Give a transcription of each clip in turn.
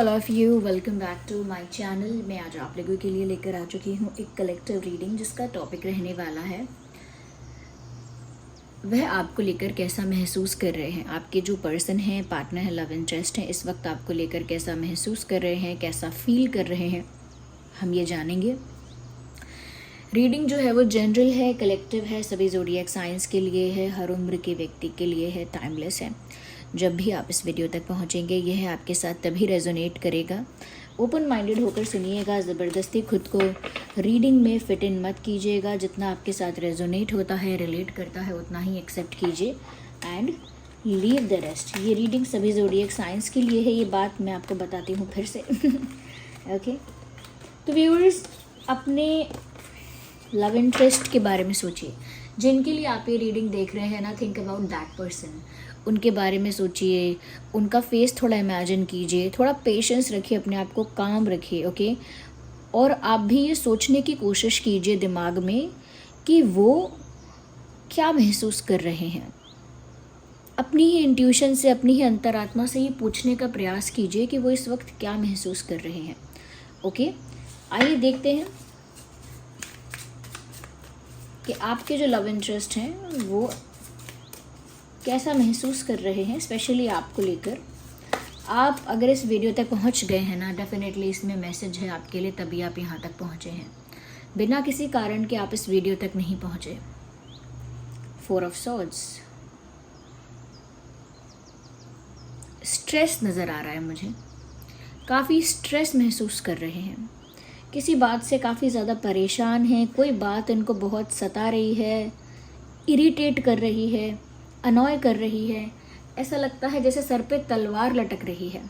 All of you, welcome back to my channel. मैं आज आप लोगों के लिए लेकर आ चुकी हूँ एक कलेक्टिव रीडिंग जिसका टॉपिक रहने वाला है वह आपको लेकर कैसा महसूस कर रहे हैं। आपके जो पर्सन हैं, पार्टनर है, लव इंटरेस्ट है, इस वक्त आपको लेकर कैसा महसूस कर रहे हैं, कैसा फील कर रहे हैं, हम ये जानेंगे। रीडिंग जो है वो जनरल है, कलेक्टिव है, सभी ज़ोडिएक साइंस के लिए है, हर उम्र के व्यक्ति के लिए है, टाइमलेस है। जब भी आप इस वीडियो तक पहुंचेंगे यह आपके साथ तभी रेजोनेट करेगा। ओपन माइंडेड होकर सुनिएगा, ज़बरदस्ती खुद को रीडिंग में फिट इन मत कीजिएगा। जितना आपके साथ रेजोनेट होता है, रिलेट करता है, उतना ही एक्सेप्ट कीजिए एंड लीव द रेस्ट। ये रीडिंग सभी ज़ोडिएक साइंस के लिए है, ये बात मैं आपको बताती हूँ फिर से। ओके, तो व्यूअर्स, अपने लव इंटरेस्ट के बारे में सोचिए। जिनके लिए आप ये रीडिंग देख रहे हैं ना, थिंक अबाउट दैट पर्सन। उनके बारे में सोचिए, उनका फेस थोड़ा इमेजिन कीजिए, थोड़ा पेशेंस रखिए, अपने आप को काम रखिए। ओके, और आप भी ये सोचने की कोशिश कीजिए दिमाग में कि वो क्या महसूस कर रहे हैं। अपनी ही इंट्यूशन से, अपनी ही अंतरात्मा से ये पूछने का प्रयास कीजिए कि वो इस वक्त क्या महसूस कर रहे हैं। ओके, आइए देखते हैं कि आपके जो लव इंटरेस्ट हैं वो कैसा महसूस कर रहे हैं, स्पेशली आपको लेकर। आप अगर इस वीडियो तक पहुंच गए हैं ना, डेफिनेटली इसमें मैसेज है आपके लिए, तभी आप यहाँ तक पहुँचे हैं। बिना किसी कारण के आप इस वीडियो तक नहीं पहुँचे। 4 ऑफ सॉर्ड्स, स्ट्रेस नज़र आ रहा है मुझे। काफ़ी स्ट्रेस महसूस कर रहे हैं, किसी बात से काफ़ी ज़्यादा परेशान हैं। कोई बात इनको बहुत सता रही है, इरिटेट कर रही है, अनॉय कर रही है। ऐसा लगता है जैसे सर पे तलवार लटक रही है।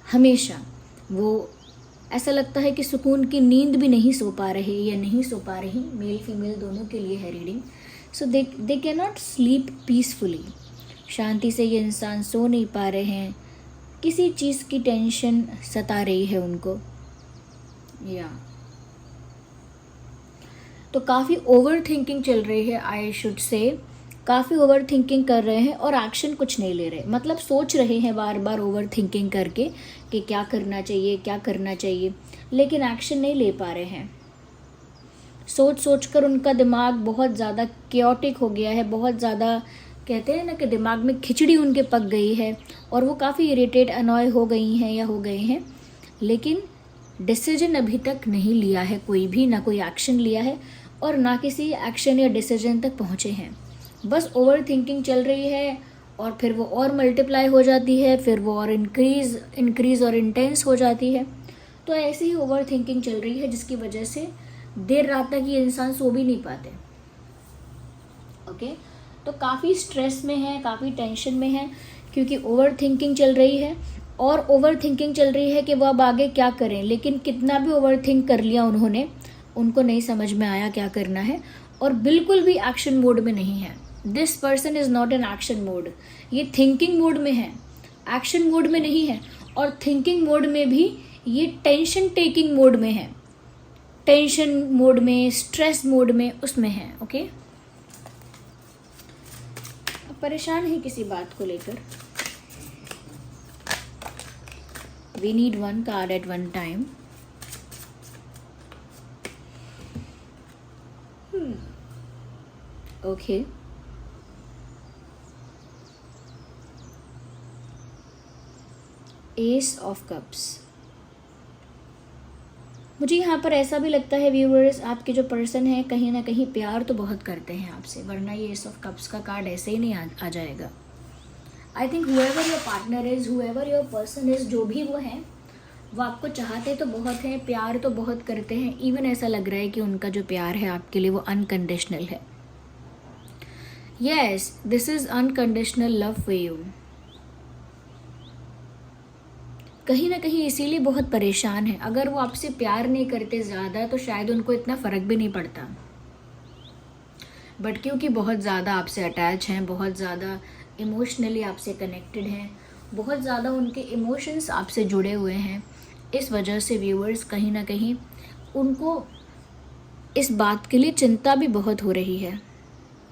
हमेशा वो ऐसा लगता है कि सुकून की नींद भी नहीं सो पा रहे या नहीं सो पा रही। मेल फीमेल दोनों के लिए है reading. So they can not sleep peacefully. शांति से ये इंसान सो नहीं पा रहे हैं, किसी चीज़ की टेंशन सता रही है उनको। या तो काफ़ी ओवर थिंकिंग चल रही है, आई शुड से। काफ़ी ओवर थिंकिंग कर रहे हैं और एक्शन कुछ नहीं ले रहे। मतलब सोच रहे हैं बार बार ओवर थिंकिंग करके कि क्या करना चाहिए, क्या करना चाहिए, लेकिन एक्शन नहीं ले पा रहे हैं। सोच सोच कर उनका दिमाग बहुत ज़्यादा क्योटिक हो गया है, बहुत ज़्यादा, कहते हैं ना कि दिमाग में खिचड़ी उनके पक गई है और वो काफ़ी इरिटेट, अनॉय हो गई हैं या हो गए हैं। लेकिन डिसीजन अभी तक नहीं लिया है कोई भी, ना कोई एक्शन लिया है और ना किसी एक्शन या डिसीजन तक पहुँचे हैं। बस ओवर थिंकिंग चल रही है और फिर वो और मल्टीप्लाई हो जाती है, फिर वो और इंक्रीज और इंटेंस हो जाती है। तो ऐसे ही ओवर थिंकिंग चल रही है जिसकी वजह से देर रात तक ये इंसान सो भी नहीं पाते। ओके, तो काफ़ी स्ट्रेस में है, काफ़ी टेंशन में है, क्योंकि ओवर थिंकिंग चल रही है। और ओवर थिंकिंग चल रही है कि वो अब आगे क्या करें, लेकिन कितना भी ओवर थिंक कर लिया उन्होंने, उनको नहीं समझ में आया क्या करना है और बिल्कुल भी एक्शन मोड में नहीं है। This person is not in action mode. ये थिंकिंग मोड में है, एक्शन मोड में नहीं है। और थिंकिंग मोड में भी ये टेंशन टेकिंग मोड में है, टेंशन मोड में, स्ट्रेस मोड में, उसमें है। ओके, परेशान है किसी बात को लेकर। We need one card at one time. Okay. Ace of Cups. मुझे यहाँ पर ऐसा भी लगता है व्यूअर्स, आपके जो पर्सन है कहीं ना कहीं प्यार तो बहुत करते हैं आपसे, वरना ये एस ऑफ कप्स का कार्ड ऐसे ही नहीं आ जाएगा। I think whoever your partner is, whoever your person is, जो भी वो हैं, वो आपको चाहते तो बहुत हैं, प्यार तो बहुत करते हैं। इवन ऐसा लग रहा है कि उनका जो प्यार है आपके लिए वो अनकंडीशनल है। Yes, this is unconditional love for you. कहीं ना कहीं इसीलिए बहुत परेशान है। अगर वो आपसे प्यार नहीं करते ज़्यादा तो शायद उनको इतना फ़र्क भी नहीं पड़ता, बट क्योंकि बहुत ज़्यादा आपसे अटैच हैं, बहुत ज़्यादा इमोशनली आपसे कनेक्टेड हैं, बहुत ज़्यादा उनके इमोशंस आपसे जुड़े हुए हैं, इस वजह से व्यूअर्स कहीं ना कहीं उनको इस बात के लिए चिंता भी बहुत हो रही है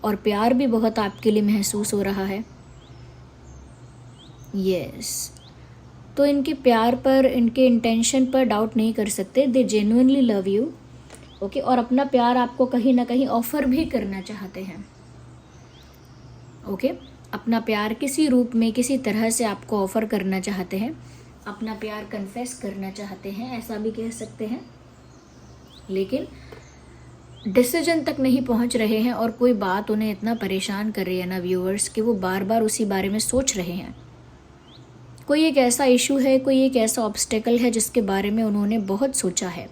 और प्यार भी बहुत आपके लिए महसूस हो रहा है। यस, तो इनके प्यार पर, इनके इंटेंशन पर डाउट नहीं कर सकते। दे जेन्युइनली लव यू, ओके, और अपना प्यार आपको कहीं ना कहीं ऑफर भी करना चाहते हैं, ओके। अपना प्यार किसी रूप में, किसी तरह से आपको ऑफर करना चाहते हैं, अपना प्यार कन्फेस करना चाहते हैं, ऐसा भी कह सकते हैं। लेकिन डिसीजन तक नहीं पहुंच रहे हैं, और कोई बात उन्हें इतना परेशान कर रही है ना व्यूअर्स, कि वो बार बार उसी बारे में सोच रहे हैं। कोई एक ऐसा इशू है, कोई एक ऐसा ऑब्स्टेकल है जिसके बारे में उन्होंने बहुत सोचा है,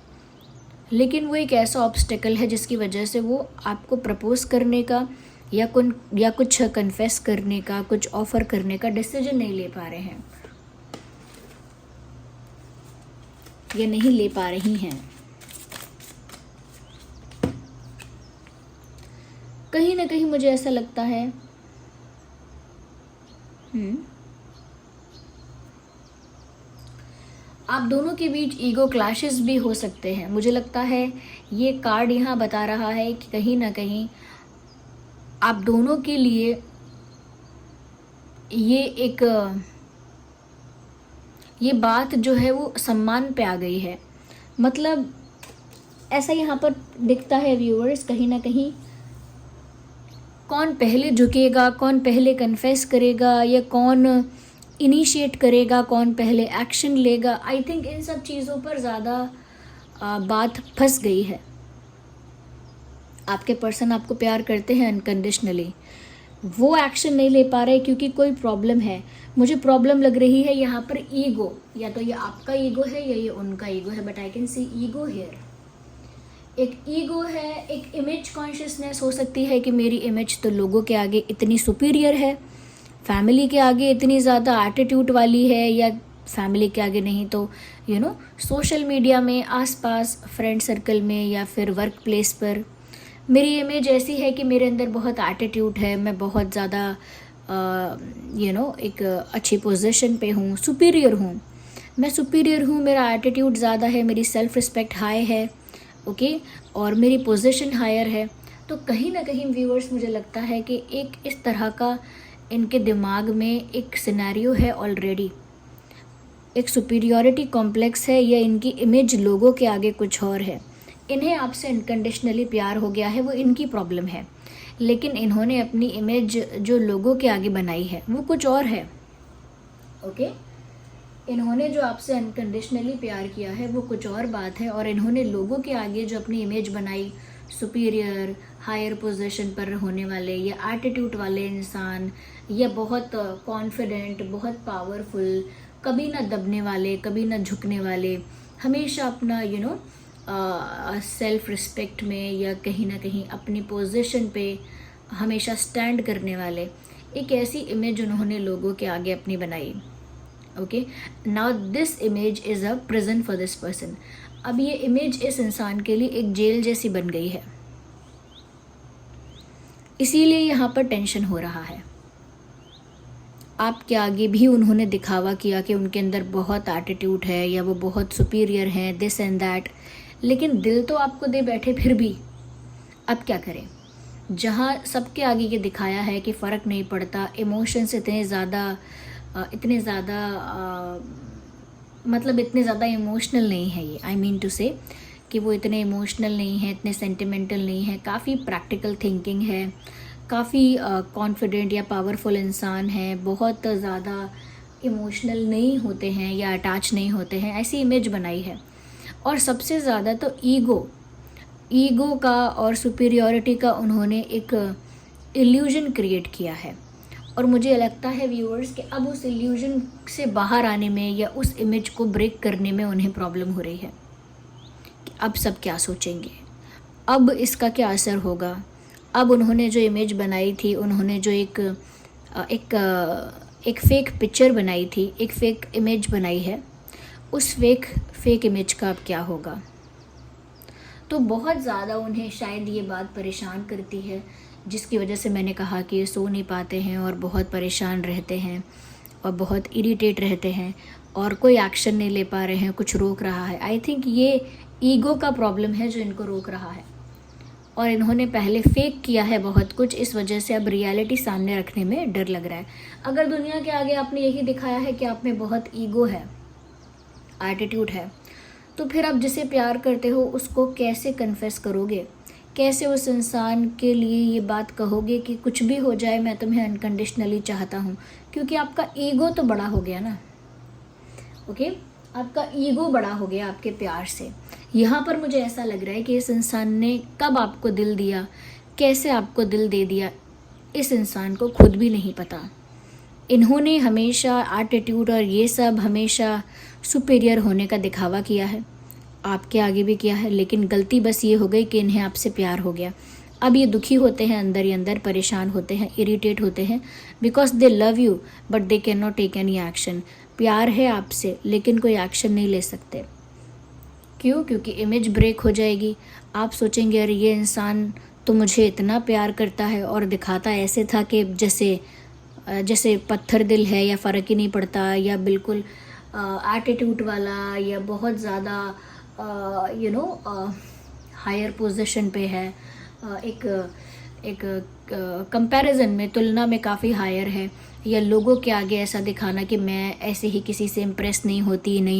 लेकिन वो एक ऐसा ऑब्स्टेकल है जिसकी वजह से वो आपको प्रपोज करने का या कुछ कन्फेस करने का, कुछ ऑफर करने का डिसीजन नहीं ले पा रहे हैं, या नहीं ले पा रही हैं। कहीं ना कहीं मुझे ऐसा लगता है आप दोनों के बीच ईगो क्लैशेस भी हो सकते हैं। मुझे लगता है ये कार्ड यहाँ बता रहा है कि कहीं ना कहीं आप दोनों के लिए ये बात जो है वो सम्मान पे आ गई है। मतलब ऐसा यहाँ पर दिखता है व्यूअर्स, कहीं ना कहीं कौन पहले झुकेगा, कौन पहले कन्फेस करेगा, या कौन इनिशिएट करेगा, कौन पहले एक्शन लेगा, आई थिंक इन सब चीज़ों पर ज़्यादा बात फंस गई है। आपके पर्सन आपको प्यार करते हैं अनकंडीशनली, वो एक्शन नहीं ले पा रहे क्योंकि कोई प्रॉब्लम है। मुझे प्रॉब्लम लग रही है यहाँ पर ईगो, या तो ये आपका ईगो है या ये उनका ईगो है, but I can see ego here. एक ईगो है, एक इमेज कॉन्शियसनेस हो सकती है कि मेरी इमेज तो लोगों के आगे इतनी सुपीरियर है, फैमिली के आगे इतनी ज़्यादा एटीट्यूड वाली है, या फैमिली के आगे नहीं तो सोशल मीडिया में, आसपास फ्रेंड सर्कल में, या फिर वर्क प्लेस पर मेरी इमेज ऐसी है कि मेरे अंदर बहुत एटीट्यूड है, मैं बहुत ज़्यादा एक अच्छी पोजीशन पे हूँ, सुपीरियर हूँ, मैं सुपीरियर हूँ, मेरा एटीट्यूड ज़्यादा है, मेरी सेल्फ रिस्पेक्ट हाई है, ओके, और मेरी पोजीशन हायर है। तो कहीं ना कहीं व्यूअर्स मुझे लगता है कि एक इस तरह का इनके दिमाग में एक सिनेरियो है ऑलरेडी, एक सुपीरियॉरिटी कॉम्प्लेक्स है, या इनकी इमेज लोगों के आगे कुछ और है। इन्हें आपसे अनकंडीशनली प्यार हो गया है, वो इनकी प्रॉब्लम है, लेकिन इन्होंने अपनी इमेज जो लोगों के आगे बनाई है वो कुछ और है, ओके। इन्होंने जो आपसे अनकंडीशनली प्यार किया है वो कुछ और बात है, और इन्होंने लोगों के आगे जो अपनी इमेज बनाई, सुपीरियर, हायर पोजीशन पर होने वाले, या एटीट्यूड वाले इंसान, या बहुत कॉन्फिडेंट, बहुत पावरफुल, कभी ना दबने वाले, कभी ना झुकने वाले, हमेशा अपना सेल्फ रिस्पेक्ट में, या कहीं ना कहीं अपनी पोजीशन पे हमेशा स्टैंड करने वाले, एक ऐसी इमेज उन्होंने लोगों के आगे अपनी बनाई, okay. Now this image is a prison for this person. अब ये इमेज इस इंसान के लिए एक जेल जैसी बन गई है, इसीलिए यहाँ पर टेंशन हो रहा है। आपके आगे भी उन्होंने दिखावा किया कि उनके अंदर बहुत एटीट्यूड है, या वो बहुत सुपीरियर हैं, दिस एंड दैट, लेकिन दिल तो आपको दे बैठे फिर भी। अब क्या करें, जहाँ सबके आगे ये दिखाया है कि फ़र्क नहीं पड़ता, इमोशंस इतने ज़्यादा मतलब इतने ज़्यादा इमोशनल नहीं है ये, आई मीन टू से कि वो इतने इमोशनल नहीं है, इतने सेंटिमेंटल नहीं है, काफ़ी प्रैक्टिकल थिंकिंग है, काफ़ी कॉन्फिडेंट या पावरफुल इंसान है, बहुत ज़्यादा इमोशनल नहीं होते हैं या अटैच नहीं होते हैं, ऐसी इमेज बनाई है। और सबसे ज़्यादा तो ईगो का और सुपीरियॉरिटी का उन्होंने एक इल्यूजन क्रिएट किया है, और मुझे लगता है व्यूअर्स कि अब उस इल्यूजन से बाहर आने में, या उस इमेज को ब्रेक करने में उन्हें प्रॉब्लम हो रही है कि अब सब क्या सोचेंगे, अब इसका क्या असर होगा। अब उन्होंने जो इमेज बनाई थी, उन्होंने जो एक फेक पिक्चर बनाई थी, एक फेक इमेज बनाई है, उस फेक इमेज का अब क्या होगा। तो बहुत ज़्यादा उन्हें शायद ये बात परेशान करती है, जिसकी वजह से मैंने कहा कि ये सो नहीं पाते हैं, और बहुत परेशान रहते हैं, और बहुत इरिटेट रहते हैं, और कोई एक्शन नहीं ले पा रहे हैं, कुछ रोक रहा है। आई थिंक ये ईगो का प्रॉब्लम है जो इनको रोक रहा है, और इन्होंने पहले फेक किया है बहुत कुछ, इस वजह से अब रियलिटी सामने रखने में डर लग रहा है। अगर दुनिया के आगे आपने यही दिखाया है कि आप में बहुत ईगो है, एटीट्यूड है, तो फिर आप जिसे प्यार करते हो उसको कैसे कन्फेस करोगे? कैसे उस इंसान के लिए ये बात कहोगे कि कुछ भी हो जाए मैं तुम्हें अनकंडीशनली चाहता हूँ? क्योंकि आपका ईगो तो बड़ा हो गया ना। ओके, आपका ईगो बड़ा हो गया आपके प्यार से। यहाँ पर मुझे ऐसा लग रहा है कि इस इंसान ने कब आपको दिल दिया, कैसे आपको दिल दे दिया, इस इंसान को खुद भी नहीं पता। इन्होंने हमेशा एटीट्यूड और ये सब हमेशा सुपीरियर होने का दिखावा किया है, आपके आगे भी किया है, लेकिन गलती बस ये हो गई कि इन्हें आपसे प्यार हो गया। अब ये दुखी होते हैं, अंदर ही अंदर परेशान होते हैं, इरिटेट होते हैं, because they love you but they can not take any action. प्यार है आपसे लेकिन कोई एक्शन नहीं ले सकते। क्यों? क्योंकि इमेज ब्रेक हो जाएगी। आप सोचेंगे अरे ये इंसान तो मुझे इतना प्यार करता है और दिखाता ऐसे था कि जैसे पत्थर दिल है, या फ़र्क ही नहीं पड़ता, या बिल्कुल एटीट्यूड वाला, या बहुत ज़्यादा हायर पोजीशन पे है, एक कंपैरिजन में, तुलना में काफ़ी हायर है, या लोगों के आगे ऐसा दिखाना कि मैं ऐसे ही किसी से इम्प्रेस नहीं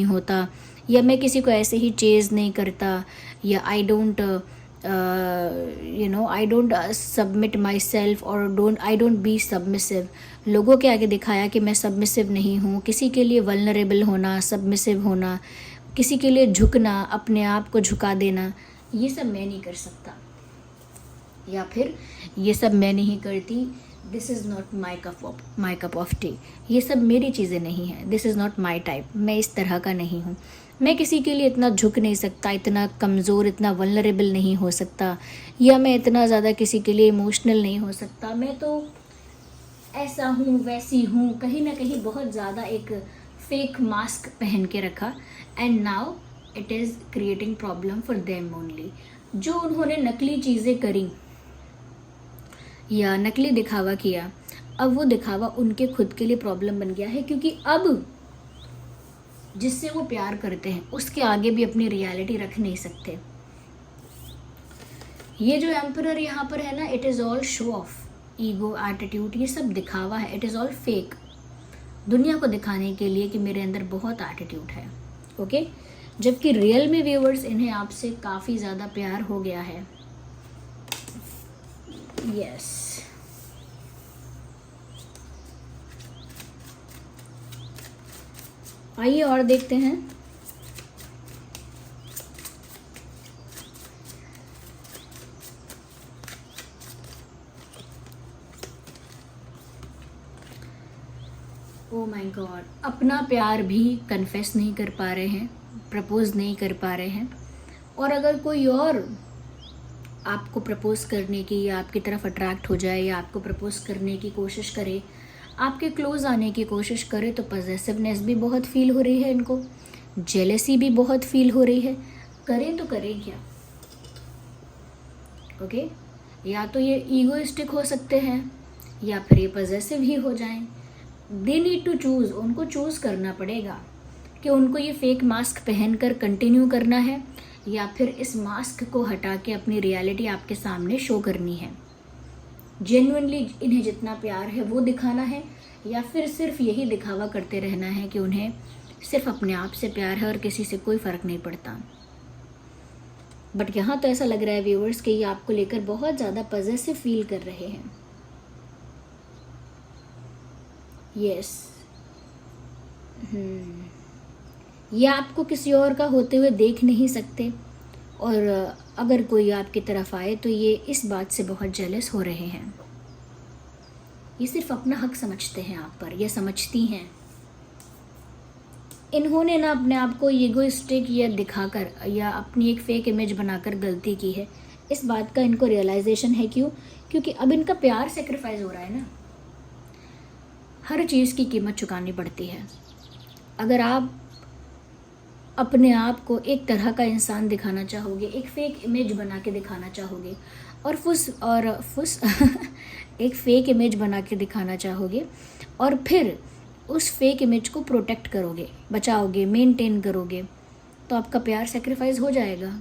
होता, या मैं किसी को ऐसे ही चेज़ नहीं करता, या I don't submit my self और आई डोंट बी सबमिसिव। लोगों के आगे दिखाया कि मैं सबमिसिव नहीं हूँ, किसी के लिए वल्नरेबल होना, सबमिसिव होना, किसी के लिए झुकना, अपने आप को झुका देना, ये सब मैं नहीं कर सकता, या फिर ये सब मैं नहीं करती, this is not my cup of T, ये सब मेरी चीज़ें नहीं हैं, this is not my type, मैं इस तरह का नहीं हूँ, मैं किसी के लिए इतना झुक नहीं सकता, इतना कमज़ोर, इतना वल्नरेबल नहीं हो सकता, या मैं इतना ज़्यादा किसी के लिए इमोशनल नहीं हो सकता, मैं तो ऐसा हूँ वैसी हूँ, कहीं ना कहीं बहुत ज़्यादा एक फेक मास्क पहन के रखा। And now it is creating problem for them only. जो उन्होंने नकली चीज़ें करी या नकली दिखावा किया, अब वो दिखावा उनके खुद के लिए प्रॉब्लम बन गया है, क्योंकि अब जिससे वो प्यार करते हैं उसके आगे भी अपनी रियलिटी रख नहीं सकते। ये जो एम्परर यहाँ पर है ना, it is all show off, ego, attitude, ये सब दिखावा है, इट इज़ ऑल फेक, दुनिया को दिखाने के लिए कि मेरे अंदर बहुत एटीट्यूड है। ओके, जबकि रियल में व्यूअर्स इन्हें आपसे काफ़ी ज़्यादा प्यार हो गया है। यस, आइए और देखते हैं। ओ माय गॉड, अपना प्यार भी कन्फेस नहीं कर पा रहे हैं, प्रपोज नहीं कर पा रहे हैं, और अगर कोई और आपको प्रपोज करने की, या आपकी तरफ अट्रैक्ट हो जाए, या आपको प्रपोज करने की कोशिश करे, आपके क्लोज आने की कोशिश करे, तो पॉजेसिवनेस भी बहुत फील हो रही है इनको, जेलेसी भी बहुत फील हो रही है। करें तो करें क्या? ओके, या तो ये ईगोइस्टिक हो सकते हैं, या फिर ये पॉजेसिव ही हो जाएं। दे नीड टू चूज़, उनको चूज़ करना पड़ेगा कि उनको ये फेक मास्क पहनकर कंटिन्यू करना है, या फिर इस मास्क को हटा के अपनी रियलिटी आपके सामने शो करनी है। जेन्युइनली इन्हें जितना प्यार है वो दिखाना है, या फिर सिर्फ यही दिखावा करते रहना है कि उन्हें सिर्फ अपने आप से प्यार है और किसी से कोई फ़र्क नहीं पड़ता। बट यहाँ तो ऐसा लग रहा है व्यूअर्स कि ये आपको लेकर बहुत ज़्यादा पॉजेसिव फील कर रहे हैं। यस, ये आपको किसी और का होते हुए देख नहीं सकते, और अगर कोई आपकी तरफ आए तो ये इस बात से बहुत जेलस हो रहे हैं। ये सिर्फ अपना हक समझते हैं आप पर, ये समझती हैं। इन्होंने ना अपने आप को ईगोइस्टिक या दिखाकर, या अपनी एक फेक इमेज बनाकर गलती की है। इस बात का इनको रियलाइजेशन है। क्यों? क्योंकि अब इनका प्यार सेक्रीफाइस हो रहा है ना, हर चीज़ की कीमत चुकानी पड़ती है। अगर आप अपने आप को एक तरह का इंसान दिखाना चाहोगे, एक फेक इमेज बना के दिखाना चाहोगे, और फुस एक फेक इमेज बना के दिखाना चाहोगे, और फिर उस फेक इमेज को प्रोटेक्ट करोगे, बचाओगे, मेंटेन करोगे, तो आपका प्यार सेक्रीफाइस हो जाएगा।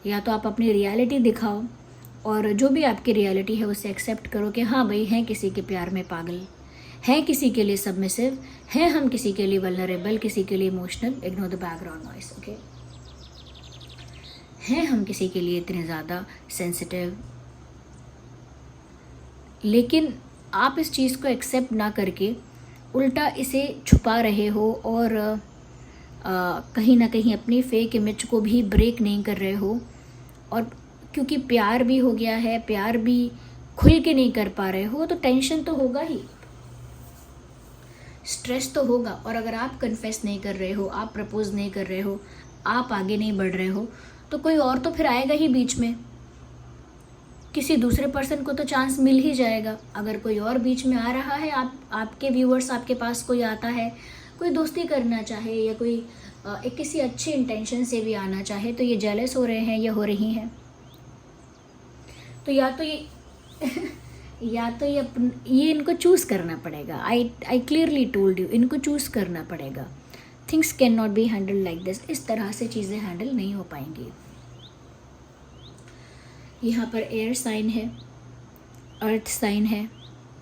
या तो आप अपनी रियलिटी दिखाओ और जो भी आपकी रियलिटी है उसे एक्सेप्ट करो कि हाँ भाई, हैं किसी के प्यार में पागल, हैं किसी के लिए सबमिसिव, हैं हम किसी के लिए वल्नरेबल, किसी के लिए emotional, ignore the background noise, okay, हैं हम किसी के लिए इतने ज़्यादा सेंसिटिव। लेकिन आप इस चीज़ को एक्सेप्ट ना करके उल्टा इसे छुपा रहे हो और कहीं ना कहीं अपनी फेक इमेज को भी ब्रेक नहीं कर रहे हो। और क्योंकि प्यार भी हो गया है, प्यार भी खुल के नहीं कर पा रहे हो, तो टेंशन तो होगा ही, स्ट्रेस तो होगा। और अगर आप कन्फेस नहीं कर रहे हो, आप प्रपोज नहीं कर रहे हो, आप आगे नहीं बढ़ रहे हो, तो कोई और तो फिर आएगा ही बीच में, किसी दूसरे पर्सन को तो चांस मिल ही जाएगा। अगर कोई और बीच में आ रहा है, आपके व्यूअर्स आपके पास कोई आता है, कोई दोस्ती करना चाहे या कोई एक किसी अच्छे इंटेंशन से भी आना चाहे, तो ये जेलस हो रहे हैं या हो रही हैं, तो या तो ये या तो ये इनको चूज़ करना पड़ेगा। आई क्लियरली टोल्ड यू, इनको चूज़ करना पड़ेगा। Things can not be handle like this. इस तरह से चीज़ें हैंडल नहीं हो पाएंगी। यहाँ पर एयर साइन है, अर्थ साइन है,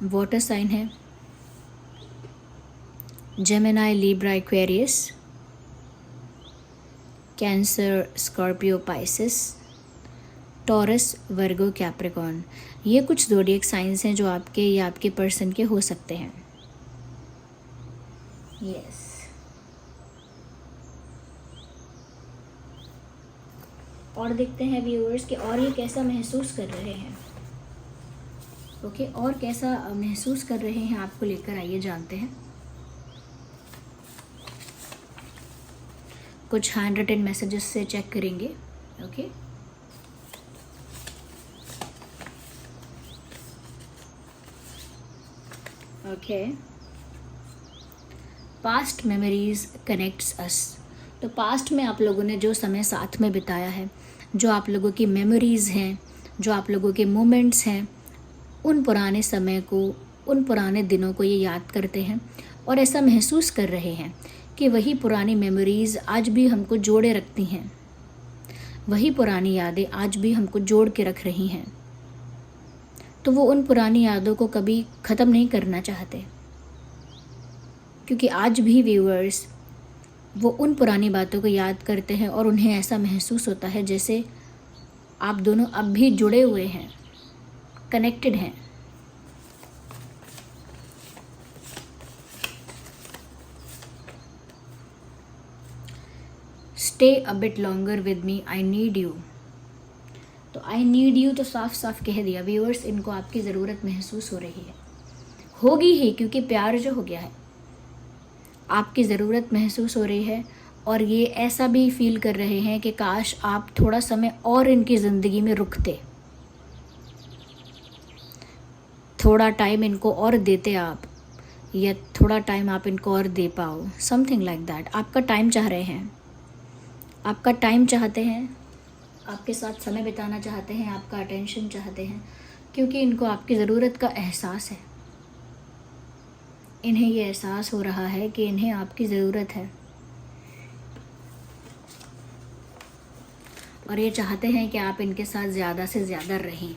वाटर साइन है, Gemini, Libra, Aquarius, Cancer, Scorpio, Pisces, Taurus, Virgo, Capricorn. ये कुछ ज़ोडिएक साइंस हैं जो आपके या आपके पर्सन के हो सकते हैं। यस, और देखते हैं व्यूअर्स कि और ये कैसा महसूस कर रहे हैं। ओके, और कैसा महसूस कर रहे हैं आपको लेकर, आइए जानते हैं। कुछ हैंड रिटन मैसेजेस से चेक करेंगे। Okay, okay, past memories connects us. तो पास्ट में आप लोगों ने जो समय साथ में बिताया है, जो आप लोगों की मेमोरीज़ हैं, जो आप लोगों के मोमेंट्स हैं, उन पुराने समय को, उन पुराने दिनों को ये याद करते हैं और ऐसा महसूस कर रहे हैं कि वही पुरानी मेमोरीज़ आज भी हमको जोड़े रखती हैं, वही पुरानी यादें आज भी हमको जोड़ के रख रही हैं। तो वो उन पुरानी यादों को कभी ख़त्म नहीं करना चाहते, क्योंकि आज भी व्यूअर्स वो उन पुरानी बातों को याद करते हैं और उन्हें ऐसा महसूस होता है जैसे आप दोनों अब भी जुड़े हुए हैं, कनेक्टेड हैं। Stay a bit longer with me, I need you. तो आई नीड यू तो साफ साफ कह दिया व्यूअर्स, इनको आपकी ज़रूरत महसूस हो रही है, होगी ही, क्योंकि प्यार जो हो गया है, आपकी ज़रूरत महसूस हो रही है। और ये ऐसा भी फील कर रहे हैं कि काश आप थोड़ा समय और इनकी ज़िंदगी में रुकते, थोड़ा टाइम इनको और देते आप, या थोड़ा टाइम आप इनको और दे पाओ, समथिंग लाइक दैट। आपका टाइम चाह रहे हैं, आपका टाइम चाहते हैं, आपके साथ समय बिताना चाहते हैं, आपका अटेंशन चाहते हैं, क्योंकि इनको आपकी ज़रूरत का एहसास है। इन्हें ये एहसास हो रहा है कि इन्हें आपकी ज़रूरत है और ये चाहते हैं कि आप इनके साथ ज़्यादा से ज़्यादा रहें।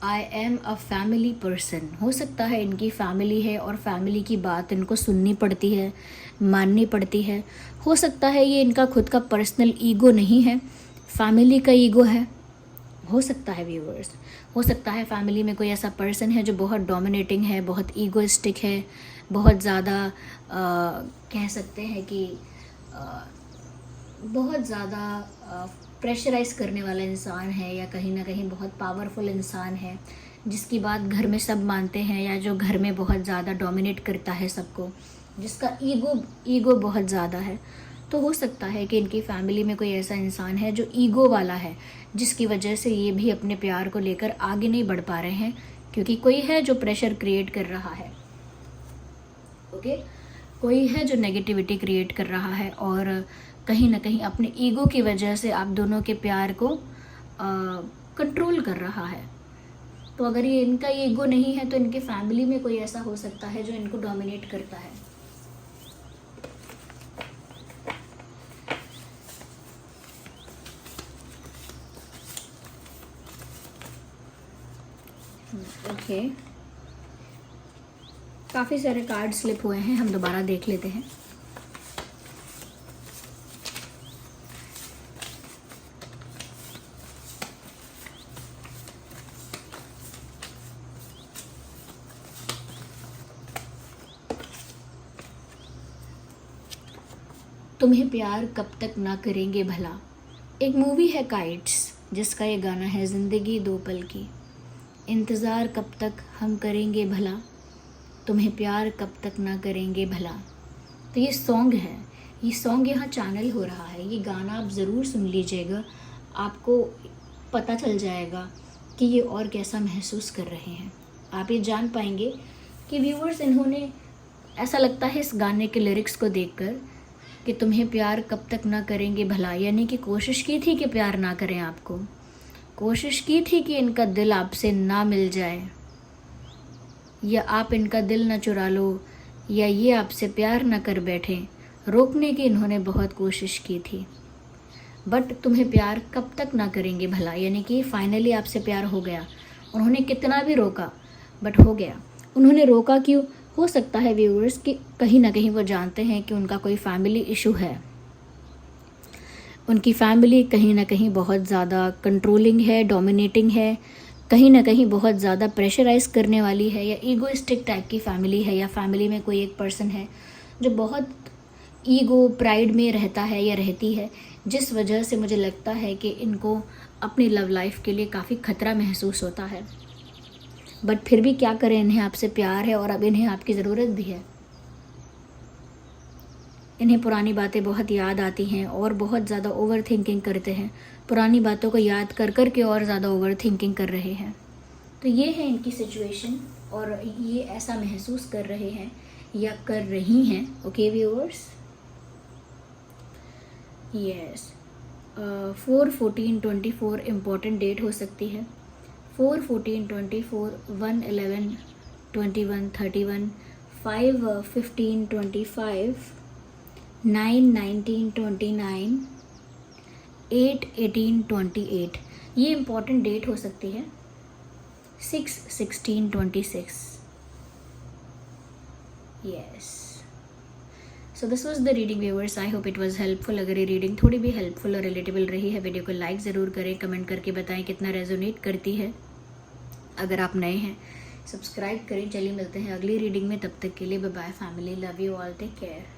I am a family person. हो सकता है इनकी फैमिली है और फैमिली की बात इनको सुननी पड़ती है, माननी पड़ती है। हो सकता है ये इनका खुद का पर्सनल ईगो नहीं है, फैमिली का ईगो है। हो सकता है व्यूअर्स, हो सकता है फैमिली में कोई ऐसा पर्सन है जो बहुत डोमिनेटिंग है, बहुत ईगोइस्टिक है, बहुत ज़्यादा कह सकते हैं कि बहुत ज़्यादा प्रेशराइज करने वाला इंसान है, या कहीं ना कहीं बहुत पावरफुल इंसान है जिसकी बात घर में सब मानते हैं, या जो घर में बहुत ज़्यादा डोमिनेट करता है सबको, जिसका ईगो बहुत ज़्यादा है। तो हो सकता है कि इनकी फैमिली में कोई ऐसा इंसान है जो ईगो वाला है, जिसकी वजह से ये भी अपने प्यार को लेकर आगे नहीं बढ़ पा रहे हैं, क्योंकि कोई है जो प्रेशर क्रिएट कर रहा है। ओके, कोई है जो नेगेटिविटी क्रिएट कर रहा है और कहीं ना कहीं अपने ईगो की वजह से आप दोनों के प्यार को कंट्रोल कर रहा है। तो अगर ये इनका ईगो नहीं है तो इनके फैमिली में कोई ऐसा हो सकता है जो इनको डोमिनेट करता है। ओके, काफ़ी सारे कार्ड स्लिप हुए हैं, हम दोबारा देख लेते हैं। तुम्हें प्यार कब तक ना करेंगे भला। एक मूवी है काइट्स, जिसका ये गाना है ज़िंदगी दो पल की। इंतज़ार कब तक हम करेंगे भला, तुम्हें प्यार कब तक ना करेंगे भला। तो ये सॉन्ग है, ये सॉन्ग यहाँ चैनल हो रहा है। ये गाना आप ज़रूर सुन लीजिएगा, आपको पता चल जाएगा कि ये और कैसा महसूस कर रहे हैं। आप ये जान पाएंगे कि व्यूअर्स, इन्होंने, ऐसा लगता है इस गाने के लिरिक्स को देखकर, कि तुम्हें प्यार कब तक ना करेंगे भला, यानी कि कोशिश की थी कि प्यार ना करें आपको, कोशिश की थी कि इनका दिल आपसे ना मिल जाए, या आप इनका दिल ना चुरा लो, या ये आपसे प्यार ना कर बैठे। रोकने की इन्होंने बहुत कोशिश की थी, बट तुम्हें प्यार कब तक ना करेंगे भला, यानी कि फाइनली आपसे प्यार हो गया। उन्होंने कितना भी रोका बट हो गया। उन्होंने रोका क्यों? हो सकता है व्यूअर्स कि कहीं ना कहीं वो जानते हैं कि उनका कोई फैमिली इशू है, उनकी फैमिली कहीं ना कहीं बहुत ज़्यादा कंट्रोलिंग है, डोमिनेटिंग है, कहीं ना कहीं बहुत ज़्यादा प्रेशराइज करने वाली है, या ईगोइस्टिक टाइप की फैमिली है, या फैमिली में कोई एक पर्सन है जो बहुत ईगो प्राइड में रहता है या रहती है, जिस वजह से मुझे लगता है कि इनको अपनी लव लाइफ के लिए काफ़ी खतरा महसूस होता है। बट फिर भी क्या करें, इन्हें आपसे प्यार है और अब इन्हें आपकी ज़रूरत भी है। इन्हें पुरानी बातें बहुत याद आती हैं और बहुत ज़्यादा ओवर थिंकिंग करते हैं, पुरानी बातों को याद कर कर के और ज़्यादा ओवर थिंकिंग कर रहे हैं। तो ये है इनकी सिचुएशन और ये ऐसा महसूस कर रहे हैं या कर रही हैं। Okay viewers, yes, 4/14/24 important date हो सकती है। 4/14/24, 1/11/21, 5/15/25, 9/19/29, 8/18/28, ये इम्पॉर्टेंट डेट हो सकती है। 6/16/26, yes. So this was the reading viewers, I hope it was helpful. अगर ये रीडिंग थोड़ी भी हेल्पफुल और रिलेटेबल रही है, वीडियो को लाइक ज़रूर करें, कमेंट करके बताएं कितना रेजोनेट करती है। अगर आप नए हैं सब्सक्राइब करें। चलिए मिलते हैं अगली रीडिंग में, तब तक के लिए bye bye family, love you all, take care.